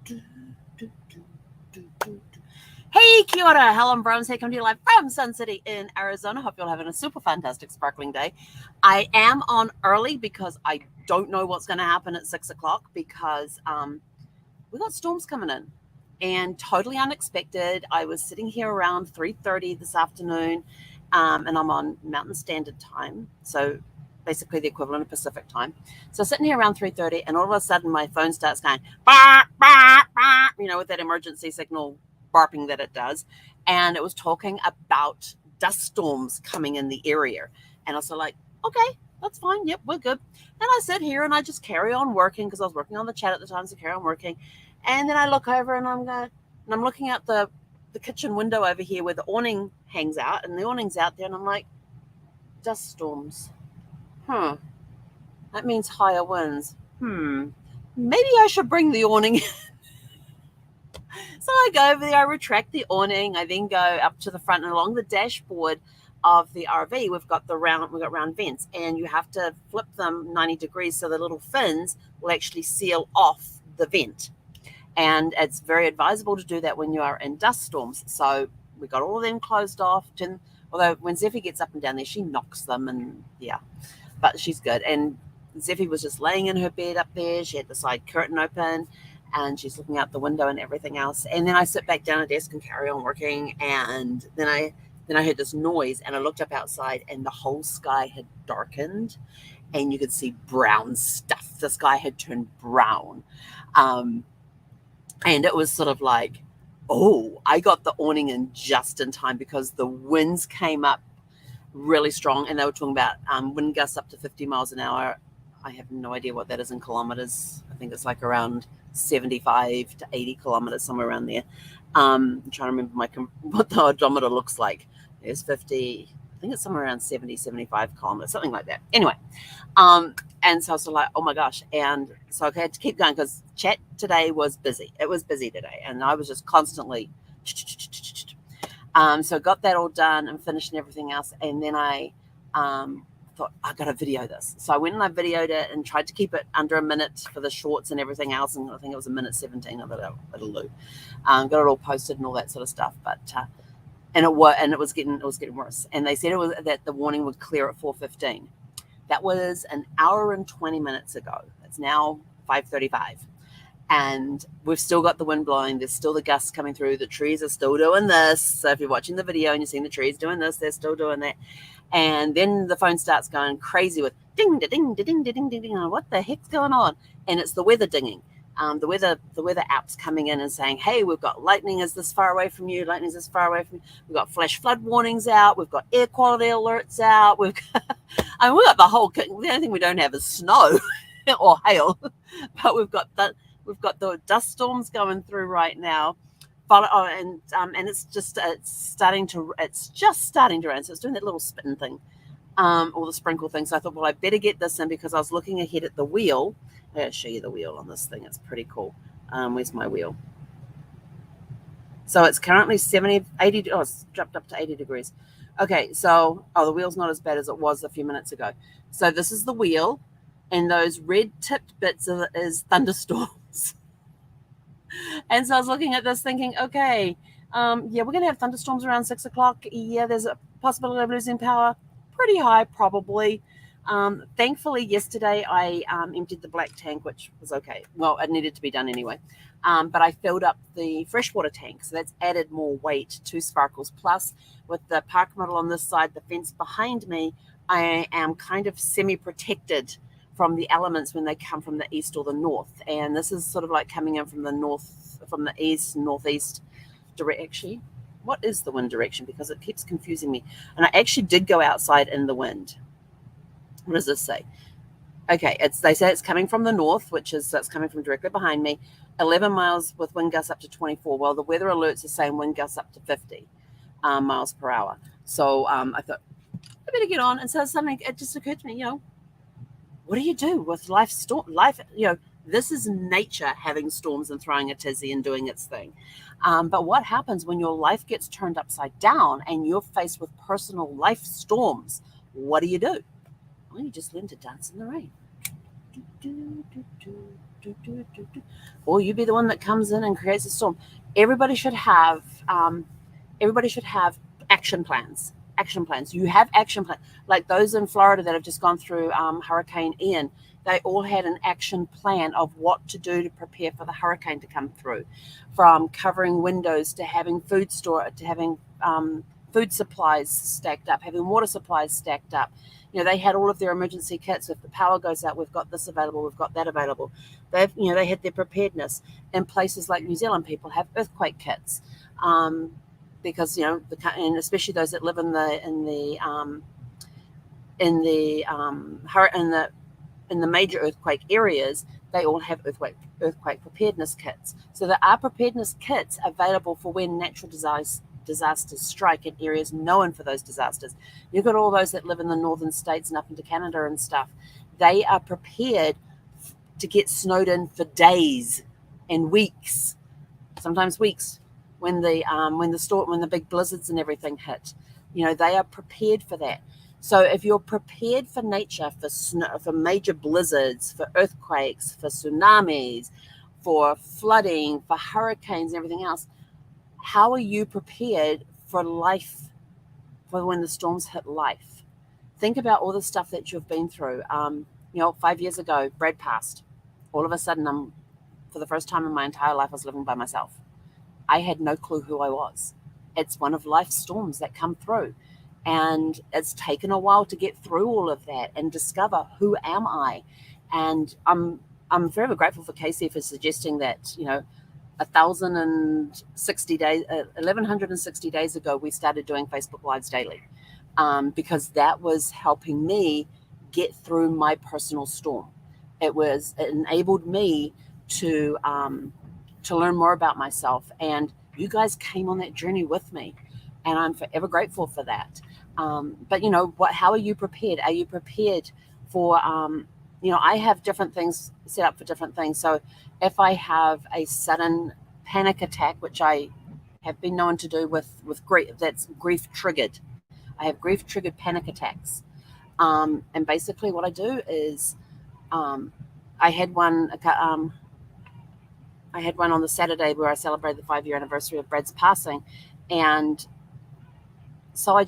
Hey, kia ora. Helen Browns here, coming to you live from Sun City in Arizona. Hope you're having a super fantastic, sparkling day. I am on early because I don't know what's going to happen at 6 o'clock because we got storms coming in and totally unexpected. I was sitting here around 3:30 this afternoon, and I'm on Mountain Standard Time, so basically the equivalent of Pacific Time. So sitting here around 3:30, and all of a sudden my phone starts going bark, bark, bark, with that emergency signal barking that it does, and it was talking about dust storms coming in the area, and I was like, okay, that's fine. Yep, we're good. And I sit here and I just carry on working because I was working on the chat at the time, so carry on working. And then I look over and I'm looking out the kitchen window over here where the awning hangs out, and the awning's out there, and I'm like, dust storms. That means higher winds. Maybe I should bring the awning. So I go over there, I retract the awning, I then go up to the front and along the dashboard of the RV, we've got round vents, and you have to flip them 90 degrees so the little fins will actually seal off the vent. And it's very advisable to do that when you are in dust storms. So we got all of them closed off. Although when Zeffie gets up and down there, she knocks them, and yeah, but she's good. And Zeffie was just laying in her bed up there. She had the side curtain open, and she's looking out the window and everything else. And then I sit back down at the desk and carry on working. And then I heard this noise, and I looked up outside, and the whole sky had darkened, and you could see brown stuff. The sky had turned brown. And it was sort of like, oh, I got the awning in just in time because the winds came up really strong, and they were talking about wind gusts up to 50 miles an hour. I have no idea what that is in kilometers. I think it's like around 75 to 80 kilometers, somewhere around there. I'm trying to remember what the odometer looks like. There's 50, I think it's somewhere around 70, 75 kilometers, something like that. Anyway, and so I was like, oh my gosh. And so I had to keep going because chat today was busy. It was busy today, and I was just constantly. So got that all done and finished and everything else. And then I thought, I got to video this. So I went and I videoed it and tried to keep it under a minute for the shorts and everything else. And I think it was 1:17 of it'll do. Got it all posted and all that sort of stuff. But and it was getting worse. And they said it was that the warning would clear at 4:15. That was an hour and 20 minutes ago. It's now 5:35. And we've still got the wind blowing. There's still the gusts coming through. The trees are still doing this. So if you're watching the video and you're seeing the trees doing this, they're still doing that. And then the phone starts going crazy with ding, da, ding, da, ding, da, ding, da, ding. What the heck's going on? And it's the weather dinging. The weather app's coming in and saying, hey, we've got lightning is this far away from you. Lightning is this far away from you. We've got flash flood warnings out. We've got air quality alerts out. We've got the whole, the only thing we don't have is snow or hail, but we've got the dust storms going through right now. And it's just starting to rain. So it's doing that little spitting thing, or the sprinkle thing. So I thought, well, I better get this in because I was looking ahead at the wheel. I gotta show you the wheel on this thing. It's pretty cool. Where's my wheel? So it's currently 80. Oh, it's dropped up to 80 degrees. Okay, so the wheel's not as bad as it was a few minutes ago. So this is the wheel, and those red tipped bits is thunderstorms. And so I was looking at this thinking, okay, we're going to have thunderstorms around 6 o'clock. Yeah, there's a possibility of losing power. Pretty high, probably. Thankfully, yesterday I emptied the black tank, which was okay. Well, it needed to be done anyway. But I filled up the freshwater tank. So that's added more weight to Sparkles. Plus, with the park model on this side, the fence behind me, I am kind of semi-protected from the elements when they come from the east or the north. And this is sort of like coming in from the northeast direction. What is the wind direction? Because it keeps confusing me. And I actually did go outside in the wind. What does this say? Okay, they say it's coming from the north, it's coming from directly behind me. 11 miles with wind gusts up to 24. Well, the weather alerts are saying wind gusts up to 50 miles per hour. So I thought, I better get on. And so suddenly it just occurred to me, what do you do with life? This is nature having storms and throwing a tizzy and doing its thing. But what happens when your life gets turned upside down and you're faced with personal life storms? What do? Well, you just learn to dance in the rain. or you be the one that comes in and creates a storm. Everybody should have action plans. You have action plans, like those in Florida that have just gone through Hurricane Ian. They all had an action plan of what to do to prepare for the hurricane to come through, from covering windows to having food store, to having food supplies stacked up, having water supplies stacked up. They had all of their emergency kits. If the power goes out, we've got this available, we've got that available. They had their preparedness. In places like New Zealand, people have earthquake kits, because and especially those that live in the major earthquake areas, they all have earthquake preparedness kits. So there are preparedness kits available for when natural disasters strike in areas known for those disasters. You've got all those that live in the northern states and up into Canada and stuff. They are prepared to get snowed in for days and weeks, sometimes weeks, when the big blizzards and everything hit. They are prepared for that. So if you're prepared for nature, for major blizzards, for earthquakes, for tsunamis, for flooding, for hurricanes and everything else, how are you prepared for life, for when the storms hit life? Think about all the stuff that you've been through. 5 years ago, Brad passed. All of a sudden, for the first time in my entire life, I was living by myself. I had no clue who I was. It's one of life's storms that come through. And it's taken a while to get through all of that and discover, who am I? And I'm forever grateful for Casey for suggesting that, 1,060 days, 1,160 days ago, we started doing Facebook Lives daily, because that was helping me get through my personal storm. It enabled me to learn more about myself. And you guys came on that journey with me, and I'm forever grateful for that. But how are you prepared? Are you prepared for, I have different things set up for different things. So if I have a sudden panic attack, which I have been known to do with grief, that's grief triggered. I have grief triggered panic attacks. And basically what I do is, I had one on the Saturday where I celebrated the 5-year anniversary of Brad's passing. And so I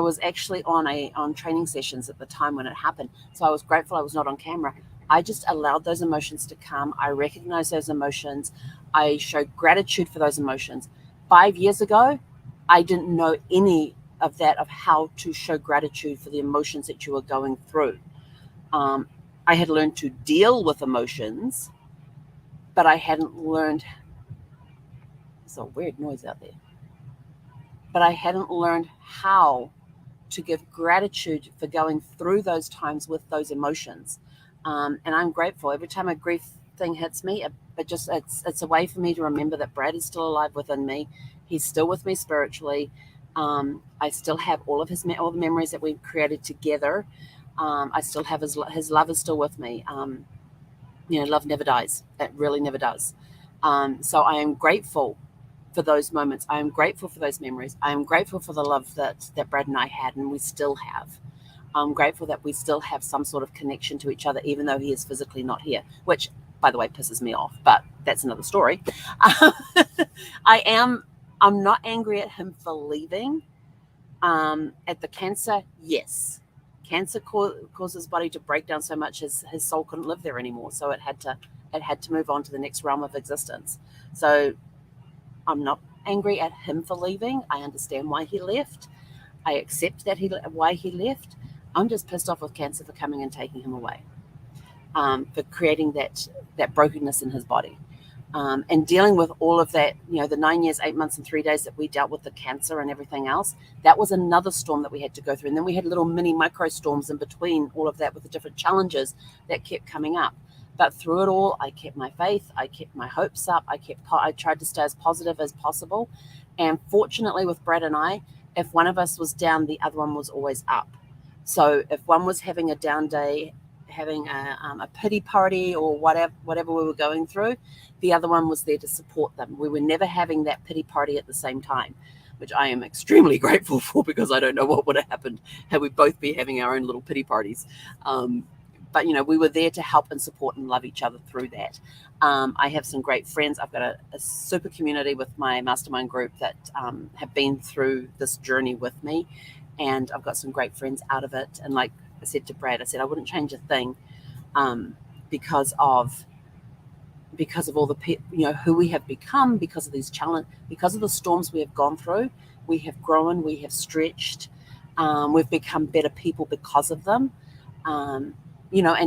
was actually on training sessions at the time when it happened. So I was grateful I was not on camera. I just allowed those emotions to come. I recognized those emotions. I showed gratitude for those emotions. 5 years ago, I didn't know any of that, of how to show gratitude for the emotions that you were going through. I had learned to deal with emotions, but I hadn't learned, there's a weird noise out there, but I hadn't learned how to give gratitude for going through those times with those emotions. And I'm grateful every time a grief thing hits me. It's a way for me to remember that Brad is still alive within me. He's still with me spiritually. I still have all the memories that we've created together. I still have his love is still with me. Love never dies. It really never does. So I am grateful for those moments. I am grateful for those memories. I am grateful for the love that Brad and I had, and we still have. I'm grateful that we still have some sort of connection to each other, even though he is physically not here, which, by the way, pisses me off, but that's another story. I'm not angry at him for leaving. At the cancer, yes. Cancer caused his body to break down so much his soul couldn't live there anymore. So it had to move on to the next realm of existence. So I'm not angry at him for leaving. I understand why he left. I accept why he left. I'm just pissed off with cancer for coming and taking him away, for creating that brokenness in his body, and dealing with all of that. The 9 years, 8 months, and 3 days that we dealt with the cancer and everything else. That was another storm that we had to go through, and then we had little mini micro storms in between all of that with the different challenges that kept coming up. But through it all, I kept my faith. I kept my hopes up. I tried to stay as positive as possible. And fortunately, with Brad and I, if one of us was down, the other one was always up. So if one was having a down day, having a pity party or whatever we were going through, the other one was there to support them. We were never having that pity party at the same time, which I am extremely grateful for, because I don't know what would have happened had we both been having our own little pity parties. but we were there to help and support and love each other through that. I have some great friends. I've got a super community with my mastermind group that have been through this journey with me, and I've got some great friends out of it. And like I said to Brad, I said I wouldn't change a thing because of all the who we have become, because of these challenges, because of the storms we have gone through. We have grown, we have stretched, we've become better people because of them. And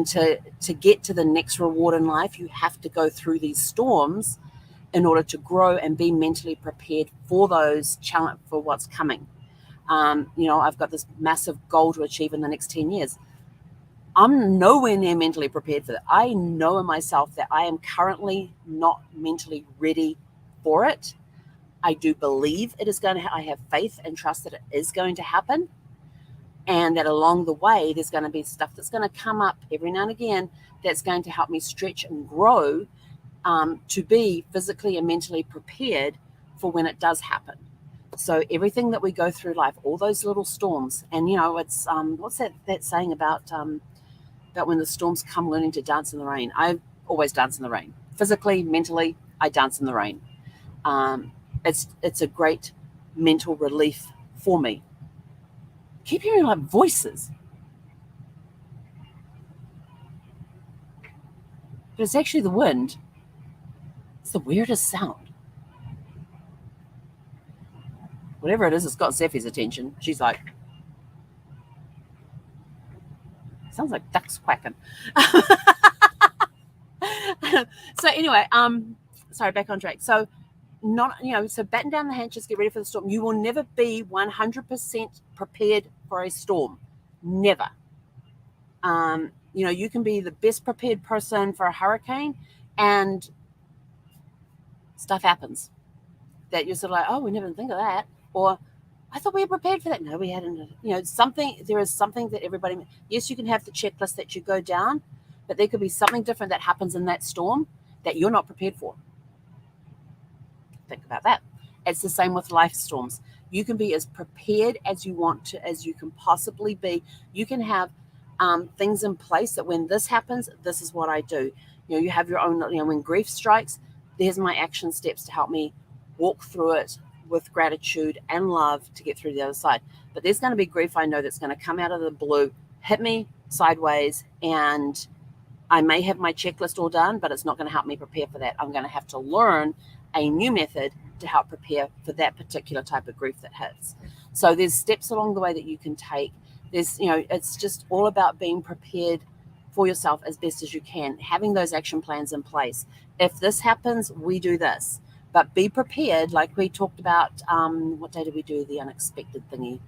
to get to the next reward in life, you have to go through these storms in order to grow and be mentally prepared for those challenge, for what's coming. I've got this massive goal to achieve in the next 10 years. I'm nowhere near mentally prepared for that. I know in myself that I am currently not mentally ready for it. I do believe it is going to, I have faith and trust that it is going to happen. And that along the way, there's going to be stuff that's going to come up every now and again that's going to help me stretch and grow to be physically and mentally prepared for when it does happen. So everything that we go through life, all those little storms, and it's what's that saying about when the storms come, learning to dance in the rain. I always dance in the rain. Physically, mentally, I dance in the rain. It's a great mental relief for me. Keep hearing like voices. But it's actually the wind. It's the weirdest sound. Whatever it is, it's got Zeffie's attention. She's like, sounds like ducks quacking. So anyway, sorry, back on track. So so batten down the hatches, get ready for the storm. You will never be 100% prepared for a storm. Never. You can be the best prepared person for a hurricane, and stuff happens that you're sort of like, oh, we never think of that. Or I thought we were prepared for that. No, we hadn't. There is something that everybody, yes, you can have the checklist that you go down, but there could be something different that happens in that storm that you're not prepared for. Think about that. It's the same with life storms. You can be as prepared as you want to, as you can possibly be. You can have things in place that when this happens, this is what I do. You have your own, when grief strikes, there's my action steps to help me walk through it with gratitude and love to get through the other side. But there's going to be grief I know that's going to come out of the blue, hit me sideways, and I may have my checklist all done, but it's not going to help me prepare for that. I'm going to have to learn a new method to help prepare for that particular type of grief that hits. So there's steps along the way that you can take. There's, it's just all about being prepared for yourself as best as you can, having those action plans in place. If this happens, we do this. But be prepared, like we talked about, what day did we do the unexpected thingy?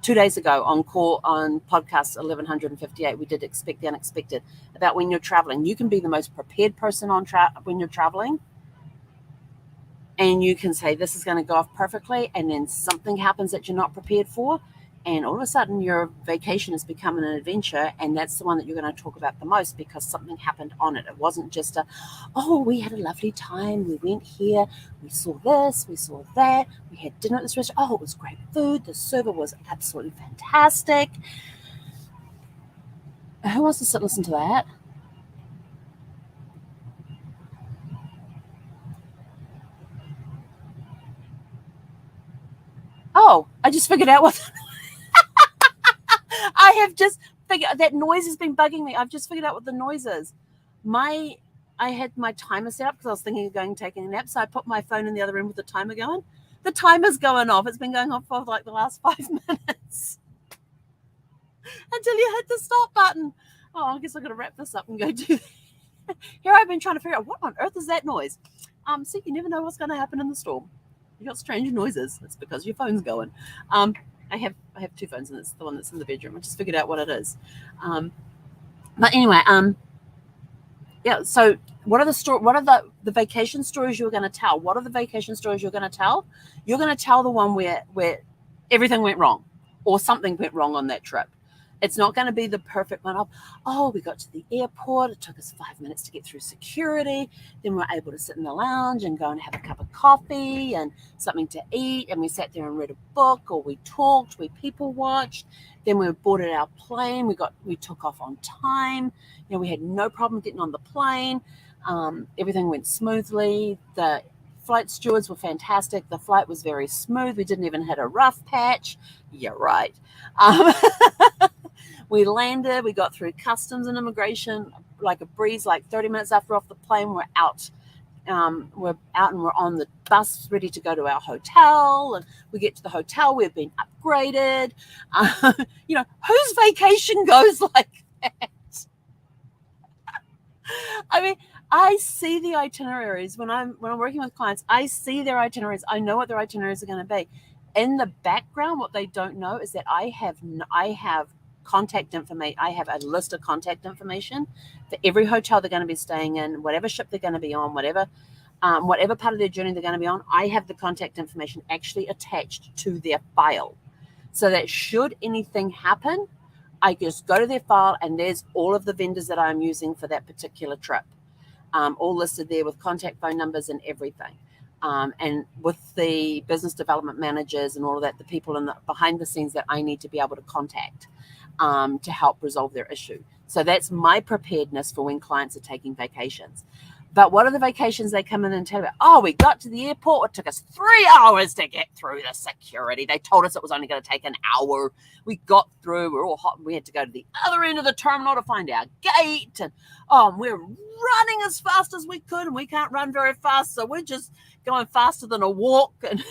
2 days ago on podcast 1158, we did expect the unexpected, about when you're traveling. You can be the most prepared person when you're traveling, and you can say this is going to go off perfectly, and then something happens that you're not prepared for, and all of a sudden your vacation has become an adventure, and that's the one that you're going to talk about the most because something happened on it. It wasn't just we had a lovely time, we went here, we saw this, we saw that, we had dinner at this restaurant, it was great food, the server was absolutely fantastic. Who wants to sit and listen to that? Oh, I just figured out what I have just figured that noise has been bugging me. I've just figured out what the noise is. I had my timer set up because I was thinking of taking a nap. So I put my phone in the other room with the timer going. The timer's going off. It's been going off for like the last 5 minutes until you hit the stop button. Oh, I guess I've got to wrap this up and go do that. Here I've been trying to figure out what on earth is that noise. So you never know what's going to happen in the storm. You got strange noises. It's because your phone's going. I have 2 phones, and it's the one that's in the bedroom. I just figured out what it is. But anyway, yeah. So what are the vacation stories you're going to tell? What are the vacation stories you're going to tell? You're going to tell the one where everything went wrong, or something went wrong on that trip. It's not going to be the perfect one of, oh, we got to the airport. It took us 5 minutes to get through security. Then we were able to sit in the lounge and go and have a cup of coffee and something to eat. And we sat there and read a book, or we talked, we people watched. Then we boarded our plane. We took off on time. We had no problem getting on the plane. Everything went smoothly. The flight stewards were fantastic. The flight was very smooth. We didn't even hit a rough patch. Yeah, right. We landed. We got through customs and immigration like a breeze. Like 30 minutes after off the plane, we're out. We're out and we're on the bus ready to go to our hotel. And we get to the hotel. We've been upgraded. Whose vacation goes like that? I mean, I see the itineraries when I'm working with clients. I see their itineraries. I know what their itineraries are going to be. In the background, what they don't know is that I have contact information. I have a list of contact information for every hotel they're going to be staying in, whatever ship they're going to be on, whatever part of their journey they're going to be on. I have the contact information actually attached to their file, so that should anything happen, I just go to their file and there's all of the vendors that I'm using for that particular trip, all listed there with contact phone numbers and everything. And with the business development managers and all of that, the people behind the scenes that I need to be able to contact to help resolve their issue. So that's my preparedness for when clients are taking vacations. But what are the vacations they come in and tell you? Oh, we got to the airport. It took us 3 hours to get through the security. They told us it was only going to take an hour. We got through. We were all hot. We had to go to the other end of the terminal to find our gate. And we're running as fast as we could, and we can't run very fast, so we're just going faster than a walk. And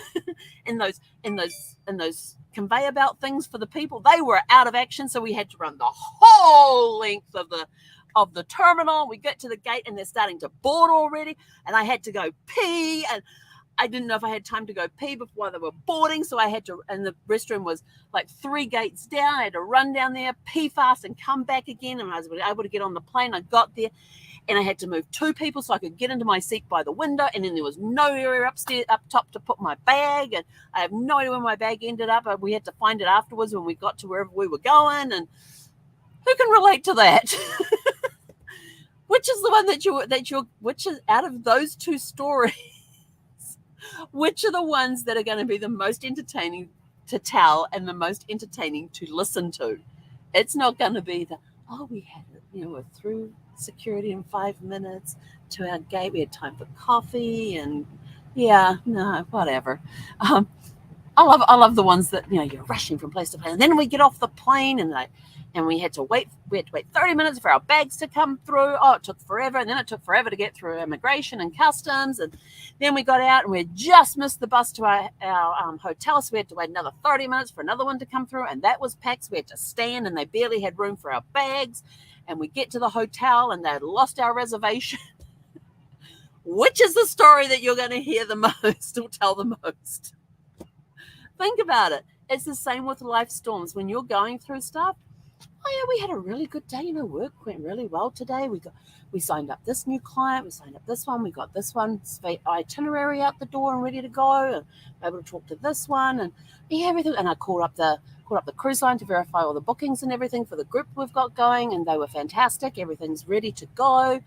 in those conveyor belt things for the people, they were out of action, so we had to run the whole length of the terminal. We get to the gate and they're starting to board already, and I had to go pee, and I didn't know if I had time to go pee before they were boarding, so I had to, and the restroom was like 3 gates down. I had to run down there, pee fast, and come back again, and I was able to get on the plane. I got there, and I had to move 2 people so I could get into my seat by the window, and then there was no area up top to put my bag, and I have no idea where my bag ended up. We had to find it afterwards when we got to wherever we were going, and who can relate to that? Which is the one which is out of those 2 stories, which are the ones that are going to be the most entertaining to tell and the most entertaining to listen to? It's not going to be we had it, we're through security in 5 minutes to our gate. We had time for coffee, and whatever. I love the ones that you're rushing from place to place, and then we get off the plane and we had to wait 30 minutes for our bags to come through. Oh, it took forever. And then it took forever to get through immigration and customs. And then we got out and we just missed the bus to our hotel. So we had to wait another 30 minutes for another one to come through. And that was packed. So we had to stand, and they barely had room for our bags. And we get to the hotel and they'd lost our reservation. Which is the story that you're going to hear the most or tell the most? Think about it. It's the same with life storms. When you're going through stuff, we had a really good day. Work went really well today. We signed up this new client. We signed up this one. We got this one itinerary out the door and ready to go. And able to talk to this one and everything. And I called up the cruise line to verify all the bookings and everything for the group we've got going, and they were fantastic. Everything's ready to go.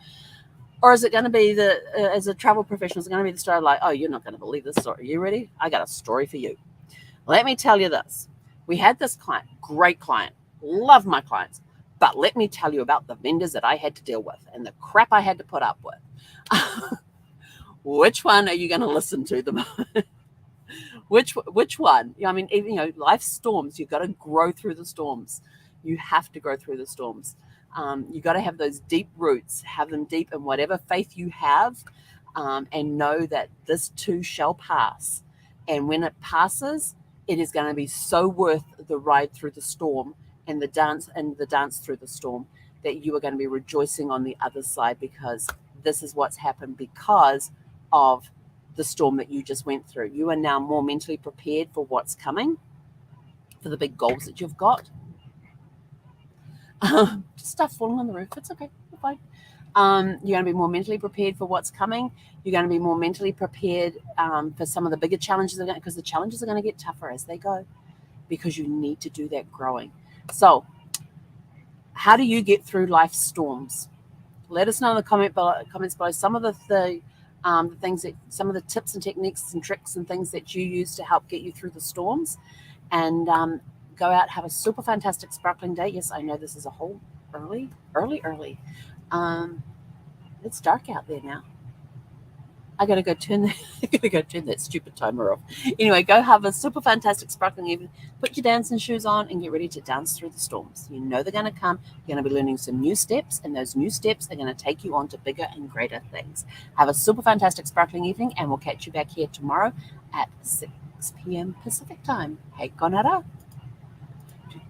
Or is it going to be as a travel professional, is it going to be the story like, oh, you're not going to believe this story. You ready? I got a story for you. Let me tell you this. We had this client, great client. Love my clients, but let me tell you about the vendors that I had to deal with and the crap I had to put up with. Which one are you going to listen to the most? Which one? Life storms. You've got to grow through the storms. You have to grow through the storms. You got to have those deep roots. Have them deep in whatever faith you have, and know that this too shall pass. And when it passes, it is going to be so worth the ride through the storm. And the dance through the storm, that you are going to be rejoicing on the other side, because this is what's happened because of the storm that you just went through. You are now more mentally prepared for what's coming, for the big goals that you've got. Stuff falling on the roof. It's okay. You're fine. You're going to be more mentally prepared for what's coming. You're going to be more mentally prepared for some of the bigger challenges, because the challenges are going to get tougher as they go, because you need to do that growing. So How do you get through life's storms? Let us know in the comments below some of the things that, some of the tips and techniques and tricks and things that you use to help get you through the storms. And go out, have a super fantastic sparkling day. Yes, I know this is a whole early. It's dark out there now. I gotta go turn that stupid timer off. Anyway, go have a super fantastic sparkling evening. Put your dancing shoes on and get ready to dance through the storms. You know they're gonna come. You're gonna be learning some new steps, and those new steps are gonna take you on to bigger and greater things. Have a super fantastic sparkling evening, and we'll catch you back here tomorrow at 6 p.m. Pacific time. Hei konara.